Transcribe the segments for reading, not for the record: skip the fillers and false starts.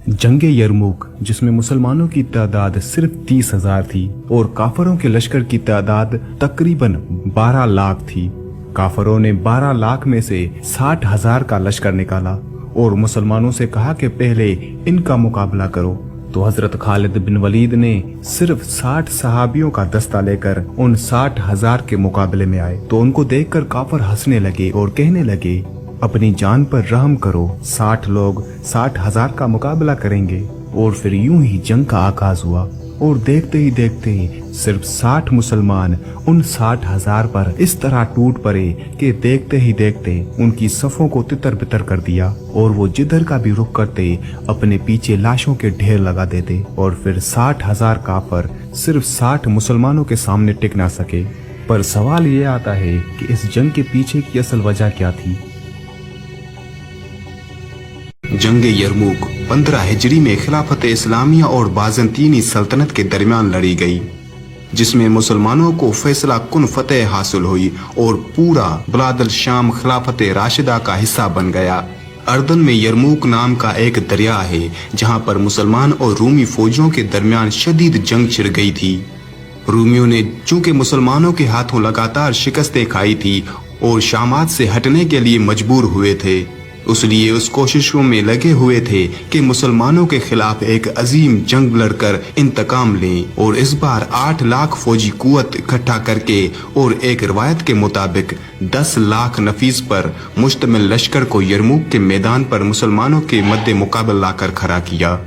जंगे यरमुक, जिसमें मुसलमानों की तादाद सिर्फ 30,000 थी और काफरों के लश्कर की तादाद तकरीबन 12 लाख थी। काफरों ने 12 लाख में से 60,000 का लश्कर निकाला और मुसलमानों से कहा कि पहले इनका मुकाबला करो। तो हजरत खालिद बिन वलीद ने सिर्फ 60 सहाबियों का दस्ता लेकर उन 60,000 के मुकाबले में आए। तो उनको देखकर काफर हंसने लगे और कहने लगे, अपनी जान पर रहम करो, 60 लोग 60,000 का मुकाबला करेंगे। और फिर यूं ही जंग का आगाज हुआ और देखते ही देखते सिर्फ 60 मुसलमान उन 60,000 पर इस तरह टूट पड़े कि देखते ही देखते उनकी सफों को तितर बितर कर दिया और वो जिधर का भी रुख करते अपने पीछे लाशों के ढेर लगा देते। और फिर 60,000 काफर सिर्फ 60 मुसलमानों के सामने टिक ना सके। पर सवाल ये आता है कि इस जंग के पीछे की असल वजह क्या थी। जंग यरमुक 15 हिजरी में खिलाफत इस्लामिया और बाज़ंतीनी सल्तनत के दरमियान लड़ी गई, जिसमें मुसलमानों को फैसला कुन फतेह हासिल हुई और पूरा बिलादुल शाम खिलाफत राशिदा का हिस्सा बन गया। अर्दन में यरमुक नाम का एक दरिया है जहां पर मुसलमान और रूमी फौजों के दरमियान शदीद जंग छिड़ गई थी। रूमियों ने चूंकि मुसलमानों के हाथों लगातार शिकस्तें खाई थी और शामात से हटने के लिए मजबूर हुए थे, इसलिए उस कोशिशों में लगे हुए थे कि मुसलमानों के खिलाफ एक अजीम जंग लड़कर इंतकाम लें। और इस बार 8 लाख फौजी कुवत इकट्ठा करके और एक रिवायत के मुताबिक 10 लाख नफीस पर मुश्तमिल लश्कर को यरमुक के मैदान पर मुसलमानों के मद्दे मुकाबला लाकर खड़ा किया।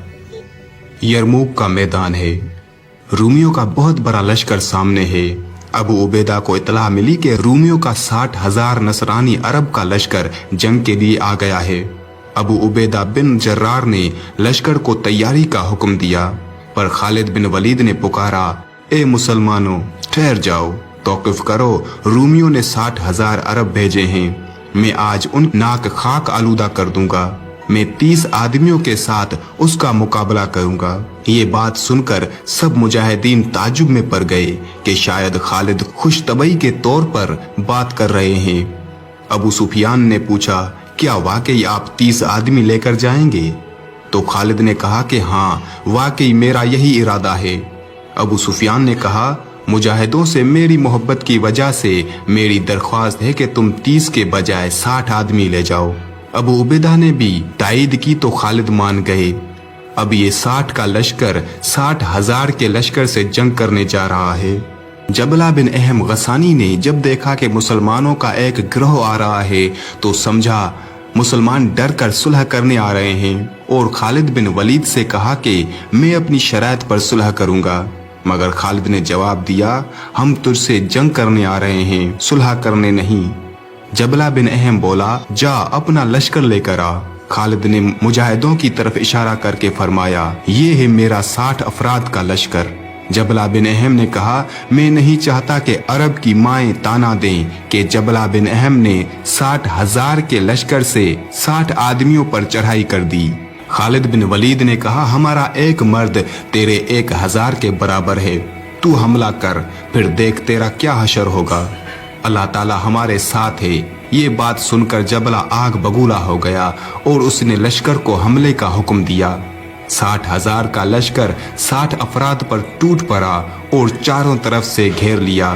यरमुक का मैदान है, रूमियों का बहुत बड़ा लश्कर सामने है। अबू उबैदा को इतला मिली कि रूमियों का 60,000 नसरानी अरब का लश्कर जंग के लिए आ गया है। अबू उबैदा बिन जर्रार ने लश्कर को तैयारी का हुक्म दिया, पर खालिद बिन वलीद ने पुकारा, ए मुसलमानों, ठहर जाओ, तौक़ुफ़ करो। रूमियों ने 60,000 अरब भेजे हैं, मैं आज उन नाक खाक आलूदा कर दूंगा। मैं 30 आदमियों के साथ उसका मुकाबला करूंगा। ये बात सुनकर सब मुजाहिदीन ताजुब में पड़ गए कि शायद खालिद खुश तबई के तौर पर बात कर रहे हैं। अबू सुफियान ने पूछा, क्या वाकई आप 30 आदमी लेकर जाएंगे? तो खालिद ने कहा कि हाँ, वाकई मेरा यही इरादा है। अबू सुफियान ने कहा, मुजाहिदों से मेरी मोहब्बत की वजह से मेरी दरख्वास्त है कि तुम 30 के बजाय 60 आदमी ले जाओ। अबू उबैदा ने भी तायीद की तो खालिद मान गए। अब ये 60 का लश्कर 60,000 के लश्कर से जंग करने जा रहा है। जबला बिन अहम गसानी ने जब देखा कि मुसलमानों का एक गिरोह आ रहा है तो समझा मुसलमान डर कर सुलह करने आ रहे हैं और खालिद बिन वलीद से कहा कि मैं अपनी शराइत पर सुलह करूंगा। मगर खालिद ने जवाब दिया, हम तुझसे जंग करने आ रहे हैं, सुलह करने नहीं। जबला बिन अहम बोला, जा अपना लश्कर लेकर आ। खालिद ने मुजाहिदों की तरफ इशारा करके फरमाया, ये है मेरा 60 अफराद का लश्कर। जबला बिन अहम ने कहा, मैं नहीं चाहता कि अरब की माएं ताना दें कि जबला बिन अहम ने 60,000 के लश्कर से 60 आदमियों पर चढ़ाई कर दी। खालिद बिन वलीद ने कहा, हमारा एक मर्द तेरे 1,000 के बराबर है, तू हमला कर, फिर देख तेरा क्या हशर होगा। अल्लाह ताला हमारे साथ है। ये बात सुनकर जबला आग बगूला हो गया और उसने लश्कर को हमले का हुक्म दिया। 60,000 का लश्कर 60 अफराद पर टूट पड़ा और चारों तरफ से घेर लिया।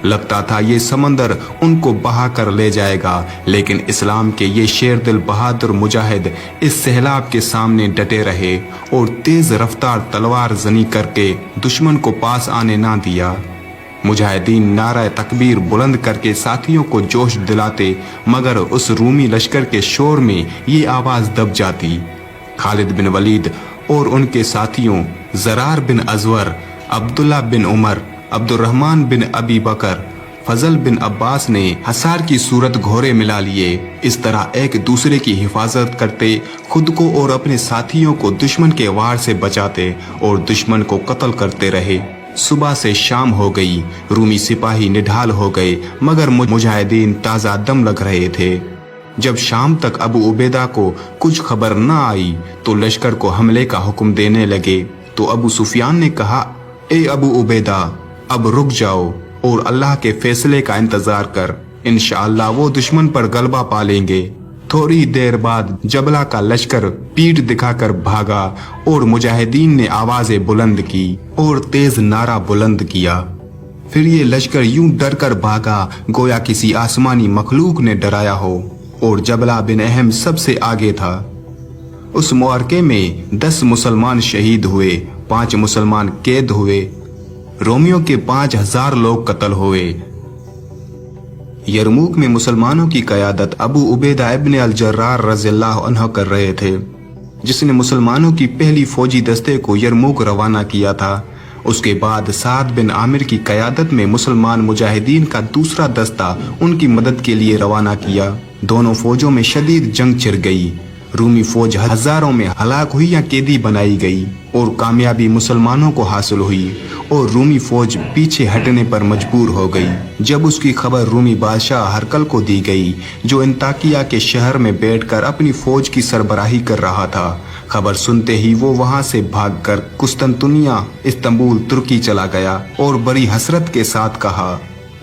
लगता था ये समंदर उनको बहा कर ले जाएगा, लेकिन इस्लाम के ये शेर दिल बहादुर मुजाहिद इस सैलाब के सामने डटे रहे और तेज रफ्तार तलवार जनी करके दुश्मन को पास आने ना दिया। मुजाहिदीन नारा तकबीर बुलंद करके साथियों को जोश दिलाते, मगर उस रूमी लश्कर के शोर में ये आवाज दब जाती। खालिद बिन वलीद और उनके साथियों जरार बिन अजवर, अब्दुल्ला बिन उमर, अब्दुर्रहमान बिन अबी बकर, फजल बिन अब्बास ने हसार की सूरत घोड़े मिला लिए। इस तरह एक दूसरे की हिफाजत करते, खुद को और अपने साथियों को दुश्मन के वार से बचाते और दुश्मन को कत्ल करते रहे। सुबह से शाम हो गई, रूमी सिपाही निढाल हो गए, मगर मुजाहिदीन ताज़ा दम लग रहे थे। जब शाम तक अबू उबैदा को कुछ खबर न आई तो लश्कर को हमले का हुक्म देने लगे। तो अबू सुफियान ने कहा, ए अबू उबैदा, अब रुक जाओ और अल्लाह के फैसले का इंतजार कर, इंशाअल्लाह वो दुश्मन पर गलबा पा लेंगे। थोड़ी देर बाद जबला का लश्कर पीठ दिखाकर भागा और मुजाहिदीन ने आवाजें बुलंद की और तेज नारा बुलंद किया। फिर ये लश्कर यूं डर कर भागा गोया किसी आसमानी मखलूक ने डराया हो, और जबला बिन अहम सबसे आगे था। उस मुआरके में 10 मुसलमान शहीद हुए, 5 मुसलमान कैद हुए। रोमियों के 5000 लोग कत्ल हुए। यरमूक में मुसलमानों की क़यादत अबू उबैदा इब्न अल जर्रार रज़ियल्लाहु अन्हु कर रहे थे, जिसने मुसलमानों की पहली फौजी दस्ते को यरमूक रवाना किया था। उसके बाद साद बिन आमिर की क़यादत में मुसलमान मुजाहिदीन का दूसरा दस्ता उनकी मदद के लिए रवाना किया। दोनों फौजों में शदीद जंग छिड़ गई। रूमी फौज हजारों में हलाक हुई या कैदी बनाई गई और कामयाबी मुसलमानों को हासिल हुई और रूमी फौज पीछे हटने पर मजबूर हो गई। जब उसकी खबर रूमी बादशाह हरकल को दी गई, जो इंताकिया के शहर में बैठकर अपनी फौज की सरबराही कर रहा था, खबर सुनते ही वो वहां से भागकर कुस्तंतुनिया इस्तांबुल तुर्की चला गया और बड़ी हसरत के साथ कहा,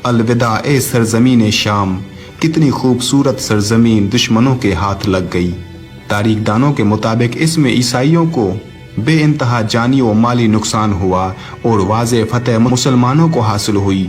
अलविदा ए सरजमीन शाम, कितनी खूबसूरत सरजमीन दुश्मनों के हाथ लग गई। तारीखदानों के मुताबिक इसमें ईसाइयों को बेइंतहा जानी व माली नुकसान हुआ और वाज़े फतेह मुसलमानों को हासिल हुई।